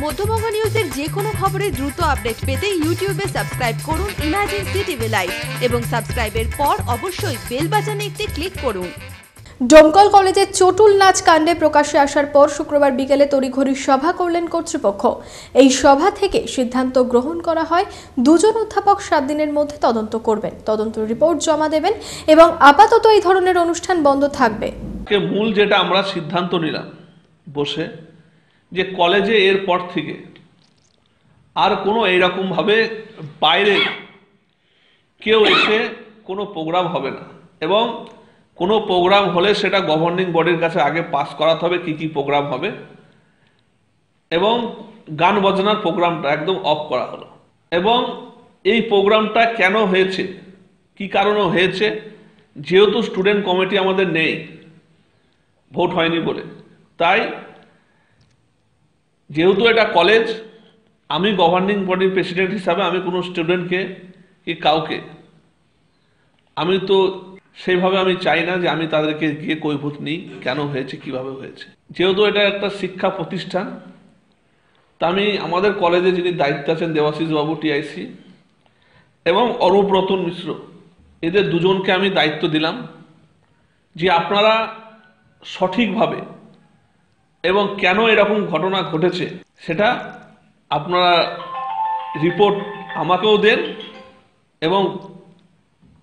মধ্যবঙ্গ নিউজের যে কোনো খবরের দ্রুত আপডেট পেতে ইউটিউবে সাবস্ক্রাইব করুন ইমার্জেন্সি টিভি লাইভ এবং সাবস্ক্রাইবের পর অবশ্যই বেল বাটনে একটি ক্লিক করুন। ডোমকল কলেজের চটুল নাচ কাণ্ডে প্রকাশ্যে আসার পর শুক্রবার বিকেলে তড়িঘড়ি সভা করলেন কর্তৃপক্ষ। এই সভা থেকে সিদ্ধান্ত গ্রহণ করা হয় দুজন অধ্যাপক 7 দিনের মধ্যে তদন্ত করবেন, তদন্ত রিপোর্ট জমা দেবেন এবং আপাতত এই ধরনের অনুষ্ঠান বন্ধ থাকবে। মূল যেটা আমরা সিদ্ধান্ত নিলাম বসে যে কলেজে এর পর থেকে আর কোনো এইরকম ভাবে বাইরে কেউ এসে কোনো প্রোগ্রাম হবে না এবং কোনো প্রোগ্রাম হলে সেটা গভর্নিং বডির কাছে আগে পাস করাতে হবে কি কি প্রোগ্রাম হবে এবং গান বাজনার প্রোগ্রামটা একদম অফ করা হলো। এবং এই প্রোগ্রামটা কেন হয়েছে, কি কারণে হয়েছে, যেহেতু স্টুডেন্ট কমিটি আমাদের নেই, ভোট হয়নি বলে, তাই যেহেতু এটা কলেজ, আমি গভর্নিং বডির প্রেসিডেন্ট হিসাবে আমি কোনো স্টুডেন্টকে কি কাউকে আমি তো সেইভাবে আমি চাই না যে আমি তাদেরকে গিয়ে কৈফিয়ত নিই কেন হয়েছে কিভাবে হয়েছে। যেহেতু এটা একটা শিক্ষা প্রতিষ্ঠান, তা আমি আমাদের কলেজে যিনি দায়িত্ব আছেন দেবাশিস বাবু টিআইসি এবং অরূপ রতন মিশ্র, এদের দুজনকে আমি দায়িত্ব দিলাম যে আপনারা সঠিকভাবে এবং কেন এরকম ঘটনা ঘটেছে সেটা আপনারা রিপোর্ট আমাকেও দেন এবং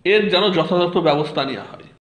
এর যেন যথাযথ ব্যবস্থা নেওয়া হয়।